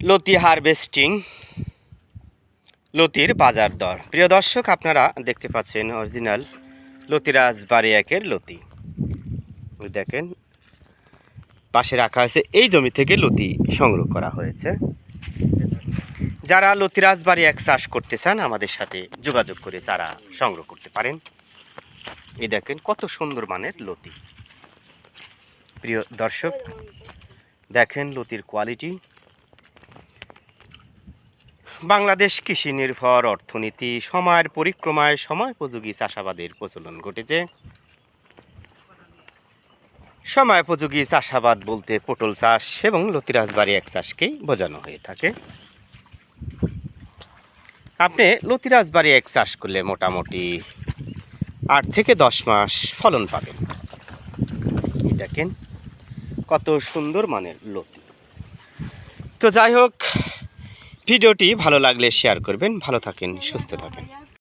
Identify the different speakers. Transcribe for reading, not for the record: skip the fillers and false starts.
Speaker 1: লতি হারভেস্টিং, লতির বাজার দর। প্রিয় দর্শক, আপনারা দেখতে পাচ্ছেন অরিজিনাল লতিরাজ বাড়ি একের লতি। দেখেন পাশে রাখা হয়েছে, এই জমি থেকে লতি সংগ্রহ করা হয়েছে। যারা লতিরাজ বাড়ি এক চাষ করতে চান আমাদের সাথে যোগাযোগ করে চারা সংগ্রহ করতে পারেন। এই দেখেন কত সুন্দর মানের লতি। প্রিয় দর্শক, দেখেন লতির কোয়ালিটি। বাংলাদেশ কৃষি নির্ভর অর্থনীতি, সময়ের পরিক্রমায় সময়োপযোগী চাষাবাদের প্রচলন ঘটেছে। সময়োপযোগী চাষাবাদ বলতে পটল চাষ এবং লতিরাজ বাড়ি এক চাষকেই বোঝানো হয়ে থাকে। আপনি লতিরাজ বাড়ি এক চাষ করলে মোটামুটি 8 থেকে 10 মাস ফলন পাবেন। দেখেন কত সুন্দর মানের লতি। তো যাই হোক, ভিডিওটি ভালো লাগলে শেয়ার করবেন। ভালো থাকেন, সুস্থ থাকেন।